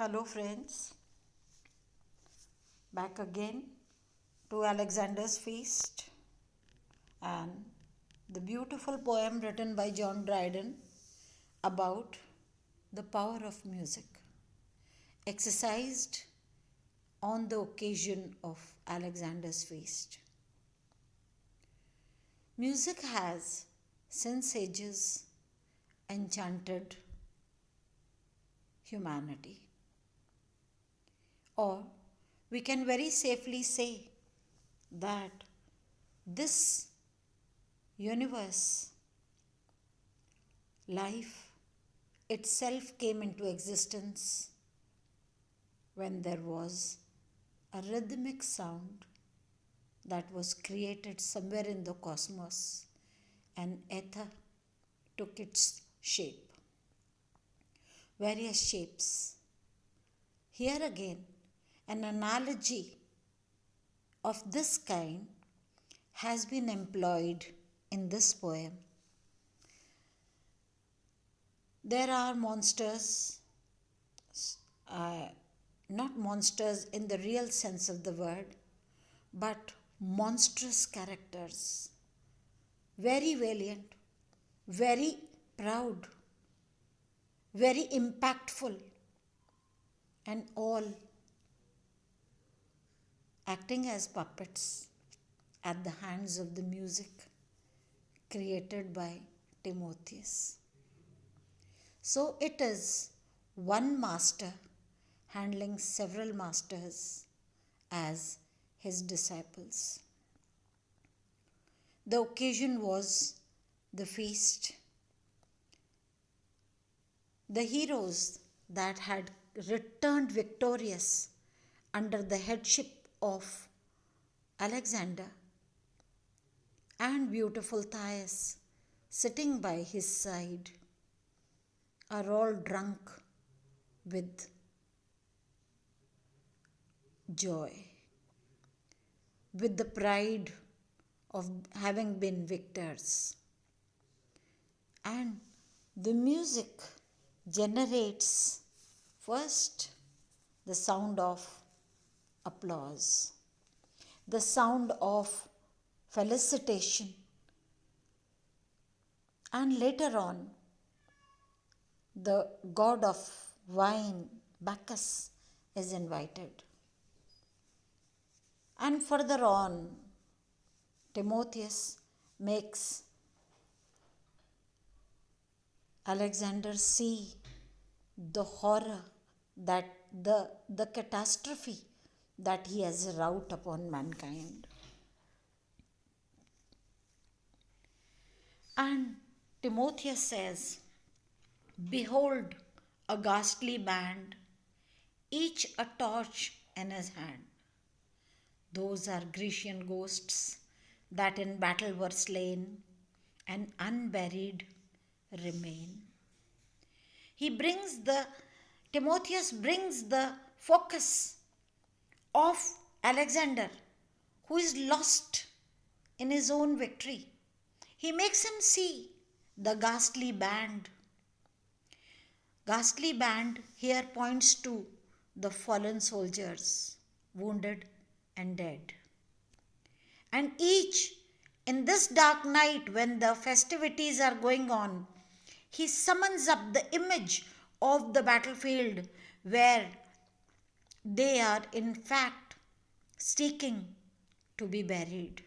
Hello, friends. Back again to Alexander's Feast and the beautiful poem written by John Dryden about the power of music, exercised on the occasion of Alexander's Feast. Music has, since ages, enchanted humanity. Or we can very safely say that this universe, life itself came into existence when there was a rhythmic sound that was created somewhere in the cosmos and ether took its shape, various shapes. Here again, an analogy of this kind has been employed in this poem. There are monsters, not monsters in the real sense of the word, but monstrous characters, very valiant, very proud, very impactful, and all acting as puppets at the hands of the music created by Timotheus. So it is one master handling several masters as his disciples. The occasion was the feast. The heroes that had returned victorious under the headship of Alexander and beautiful Thais sitting by his side are all drunk with joy, with the pride of having been victors. And the music generates first the sound of applause, the sound of felicitation, and later on, the god of wine, Bacchus, is invited. And further on, Timotheus makes Alexander see the horror, that the catastrophe that he has wrought upon mankind. And Timotheus says, "Behold a ghastly band, each a torch in his hand. Those are Grecian ghosts that in battle were slain and unburied remain." Timotheus brings the focus of Alexander, who is lost in his own victory. He makes him see the ghastly band. Ghastly band here points to the fallen soldiers, wounded and dead. And each, in this dark night when the festivities are going on, he summons up the image of the battlefield where they are in fact seeking to be buried.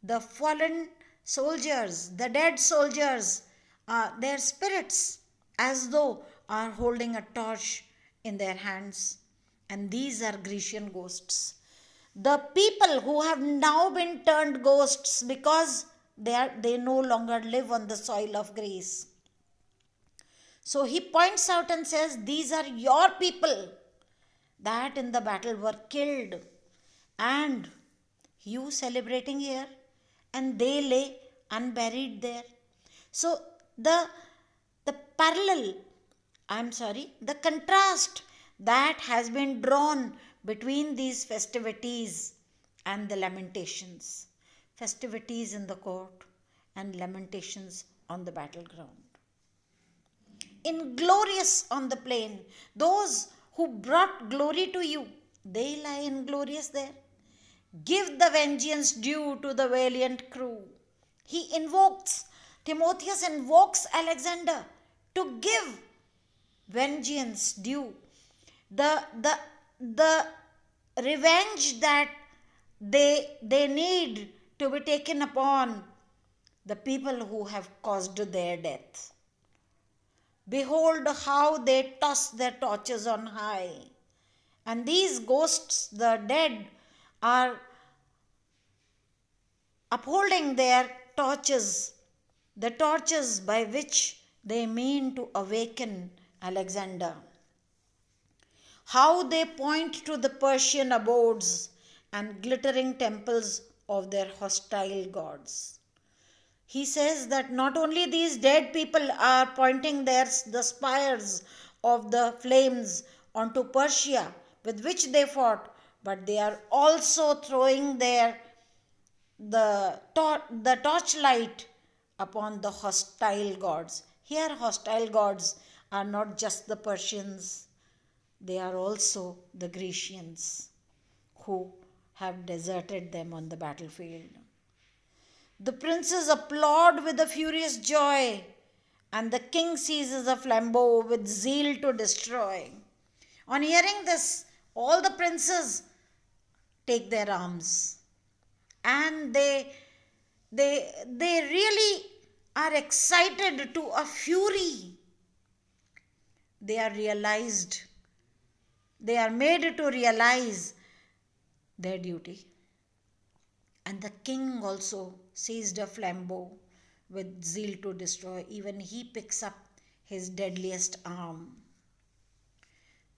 The fallen soldiers, the dead soldiers, their spirits as though are holding a torch in their hands. And these are Grecian ghosts. The people who have now been turned ghosts because they no longer live on the soil of Greece. So he points out and says, these are your people that in the battle were killed, and you celebrating here, and they lay unburied there. So the contrast that has been drawn between these festivities and the lamentations. Festivities in the court and lamentations on the battleground. inglorious on the plain. Those who brought glory to you, they lie inglorious there. Give the vengeance due to the valiant crew. He invokes, Timotheus invokes Alexander to give vengeance due. The revenge that they need to be taken upon the people who have caused their death. Behold how they toss their torches on high. And these ghosts, the dead, are upholding their torches, the torches by which they mean to awaken Alexander. How they point to the Persian abodes and glittering temples of their hostile gods. He says that not only these dead people are pointing the spires of the flames onto Persia with which they fought, but they are also throwing the torchlight upon the hostile gods. Here, hostile gods are not just the Persians, they are also the Grecians who have deserted them on the battlefield. The princes applaud with a furious joy, and the king seizes a flambeau with zeal to destroy. On hearing this, all the princes take their arms, and they really are excited to a fury. They are made to realize their duty. And the king also seized a flambeau with zeal to destroy. Even he picks up his deadliest arm.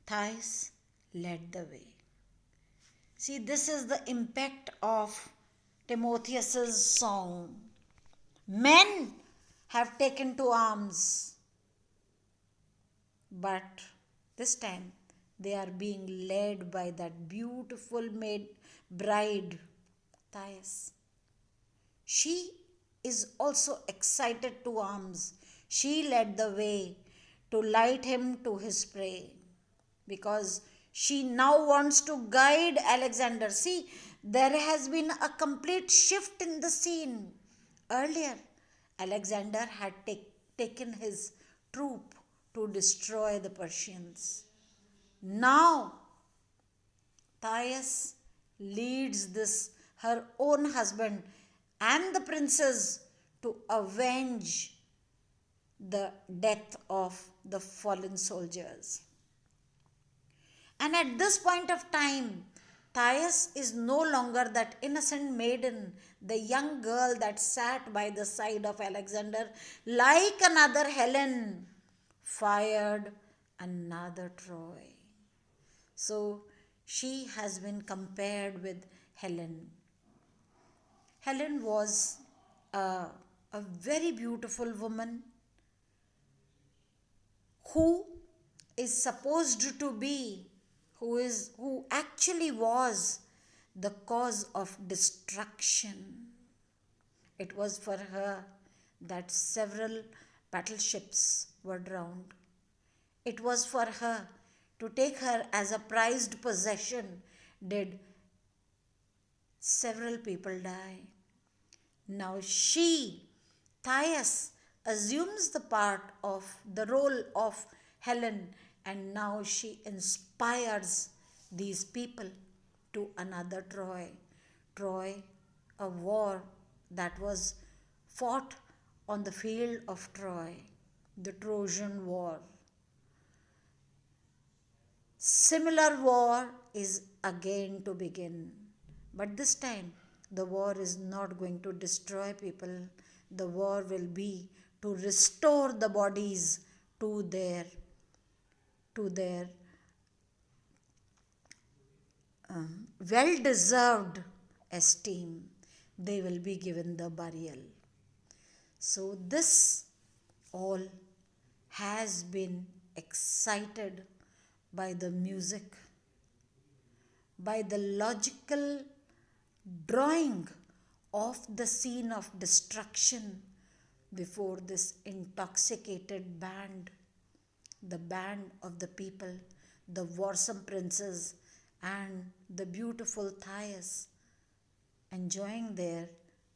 Thais led the way. See, this is the impact of Timotheus's song. Men have taken to arms, but this time they are being led by that beautiful maid bride, Thais. She is also excited to arms. She led the way to light him to his prey, because she now wants to guide Alexander. See, there has been a complete shift in the scene. Earlier, Alexander had taken his troop to destroy the Persians. Now, Thais leads her own husband and the princes to avenge the death of the fallen soldiers. And at this point of time, Thais is no longer that innocent maiden, the young girl that sat by the side of Alexander like another Helen, fired another Troy. So she has been compared with Helen. Helen was a very beautiful woman who is supposed to be, who actually was the cause of destruction. It was for her that several battleships were drowned. It was for her, to take her as a prized possession, did several people die. Now she, Thais, assumes the role of Helen, and now she inspires these people to another Troy. Troy, a war that was fought on the field of Troy, the Trojan War. Similar war is again to begin, but this time the war is not going to destroy people. The war will be to restore the bodies to their well-deserved esteem. They will be given the burial. So this all has been excited by the music, by the logical drawing of the scene of destruction before this intoxicated band the band of the people, the warsome princes, and the beautiful Thais enjoying their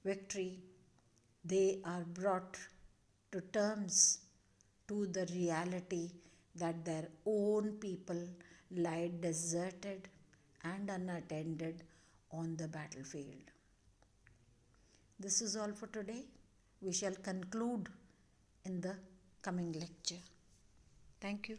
victory, they are brought to terms to the reality that their own people lie deserted and unattended on the battlefield. This is all for today. We shall conclude in the coming lecture. Thank you.